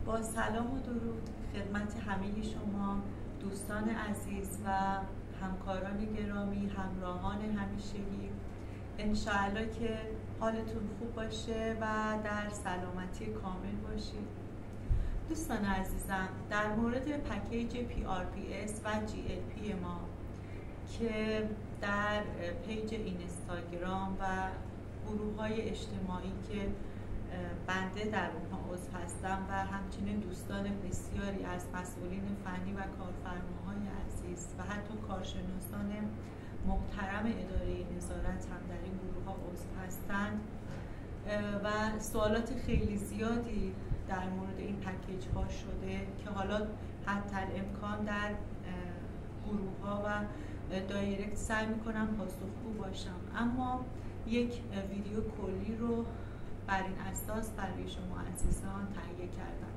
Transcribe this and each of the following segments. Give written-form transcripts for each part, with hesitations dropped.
با سلام و درود خدمت همه شما دوستان عزیز و همکاران گرامی، همراهان همیشگی. انشاءالله که حالتون خوب باشه و در سلامتی کامل باشید. دوستان عزیزم، در مورد پکیج PRPS و GLP ما که در پیج اینستاگرام و گروه‌های اجتماعی که بنده در اونها عضو هستم و همچنین دوستان بسیاری از مسئولین فنی و کارفرماهای عزیز و حتی کارشناسان محترم اداره نظارت هم در این گروه ها عضو هستند و سوالات خیلی زیادی در مورد این پکیج ها شده که حالا حتی امکان در گروه ها و دایرکت سعی میکنم پاسخگو باشم، اما یک ویدیو کلی رو بر این اساس برای شما عزیزان تهیه کردم.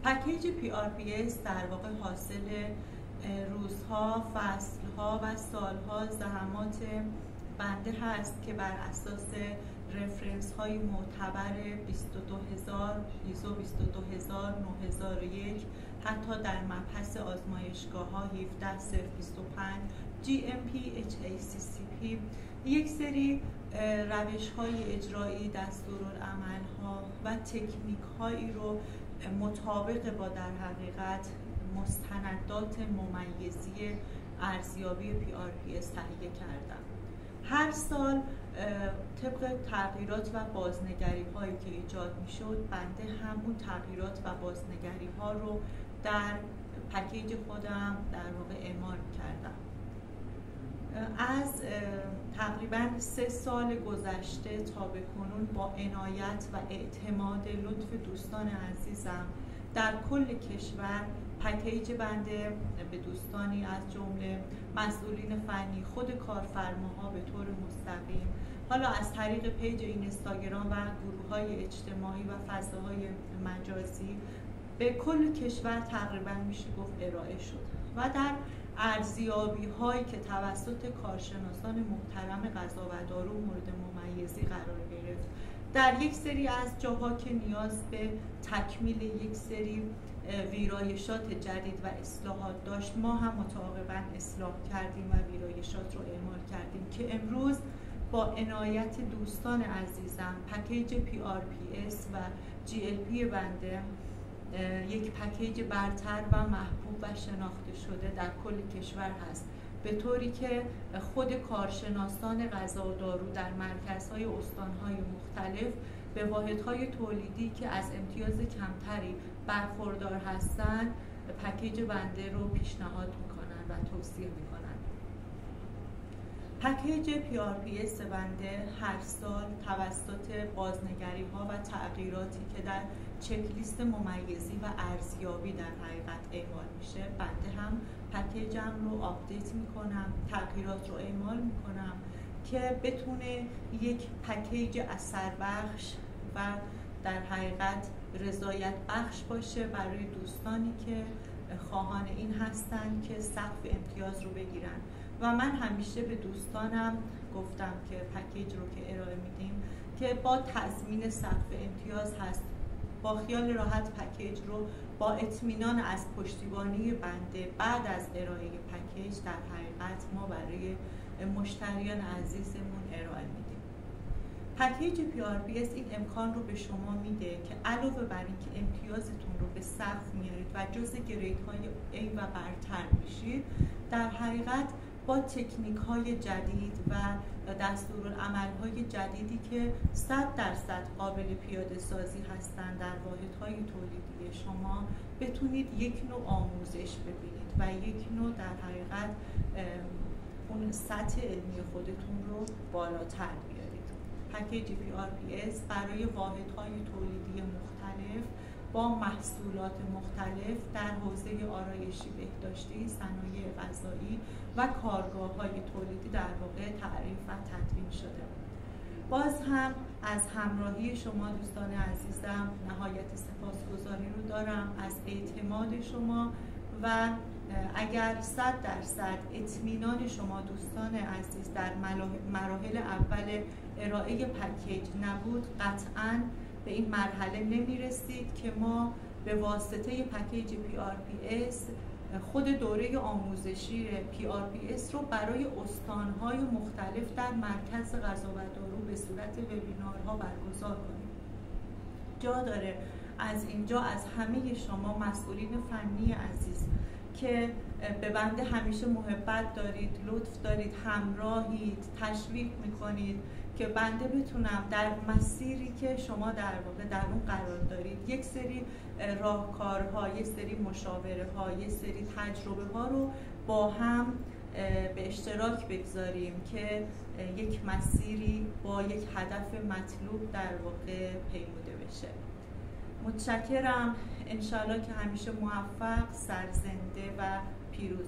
پکیج PRPS در واقع حاصل روزها، فصلها و سالها زحمات بنده هست که بر اساس رفرنس های معتبر 22000 ISO 22000 9001 حتی در مبحث آزمایشگاه ها 17025 GMP HACCP یک سری روش های اجرایی، دستورالعمل ها و تکنیک هایی رو مطابق با در حقیقت مستندات ممیزی ارزیابی PRPS تهیه کردم. هر سال طبق تغییرات و بازنگری هایی که ایجاد می شد، بنده هم اون تغییرات و بازنگری ها رو در پکیج خودم در واقع اعمال کردم. از تقریبا 3 سال گذشته تا به کنون با عنایت و اعتماد لطف دوستان عزیزم در کل کشور پکیج بنده به دوستانی از جمله مسئولین فنی، خود کارفرماها به طور مستقیم، حالا از طریق پیج اینستاگرام و گروه‌های اجتماعی و فضاهای مجازی به کل کشور تقریبا میشه گفت ارائه شد و در ارزیابی هایی که توسط کارشناسان محترم غذا و دارو مورد ممیزی قرار گرفت، در یک سری از جاها که نیاز به تکمیل یک سری ویرایشات جدید و اصلاحات داشت، ما هم متعاقباً اصلاح کردیم و ویرایشات رو اعمال کردیم که امروز با عنایت دوستان عزیزم پکیج PRPS و GLP بنده یک پکیج برتر و محبوب و شناخته شده در کل کشور هست، به طوری که خود کارشناسان غذا و دارو در مرکزهای استانهای مختلف به واحدهای تولیدی که از امتیاز کمتری برخوردار هستند پکیج بنده رو پیشنهاد میکنن و توصیه میکنن. پکیج PRPS بنده هر سال توسط بازنگری ها و تغییراتی که در چکلیست ممیزی و ارزیابی در حقیقت اعمال میشه، بنده هم پکیجم رو آپدیت میکنم، تغییرات رو اعمال میکنم که بتونه یک پکیج اثر بخش و در حقیقت رضایت بخش باشه برای دوستانی که خواهان این هستن که سقف امتیاز رو بگیرن. و من همیشه به دوستانم گفتم که پکیج رو که ارائه میدیم که با تضمین سقف امتیاز هست، با خیال راحت پکیج رو با اطمینان از پشتیبانی بنده بعد از ارائه پکیج در حقیقت ما برای مشتریان عزیزمون ارائه میدیم. پکیج PRPS این امکان رو به شما میده که علاوه بر اینکه امتیازتون رو به سقف میارید و جزء گریدهای A و برتر میشید، در حقیقت با تکنیک های جدید و دستورالعمل های جدیدی که 100% قابل پیاده سازی هستند در واحدهای تولیدی شما بتونید یک نوع آموزش ببینید و یک نوع در حقیقت اون سطح علمی خودتون رو بالاتر بیارید. پکیج PRPS برای واحدهای تولیدی مختلف با محصولات مختلف در حوزه آرایشی، بهداشتی، صنایع غذایی و کارگاه‌های تولیدی در واقع تعریف و تدوین شده. باز هم از همراهی شما دوستان عزیزم نهایت سپاسگزاری رو دارم از اعتماد شما و اگر 100% اطمینان شما دوستان عزیز در مراحل اول ارائه پکیج نبود، قطعاً به این مرحله نمی‌رسید که ما به واسطه پکیج PRPS خود دوره آموزشی PRPS رو برای استان‌های مختلف در مرکز غذا و دارو به صورت وبینارها برگزار کنیم. جا داره از اینجا از همه شما مسئولین فنی عزیز که به بنده همیشه محبت دارید، لطف دارید، همراهید، تشویق میکنید که بنده بتونم در مسیری که شما در واقع در اون قرار دارید یک سری راهکارها، یک سری مشاوره ها، یک سری تجربه ها رو با هم به اشتراک بگذاریم که یک مسیری با یک هدف مطلوب در واقع پیموده بشه. متشکرم. انشالله که همیشه موفق، سرزنده و پیروز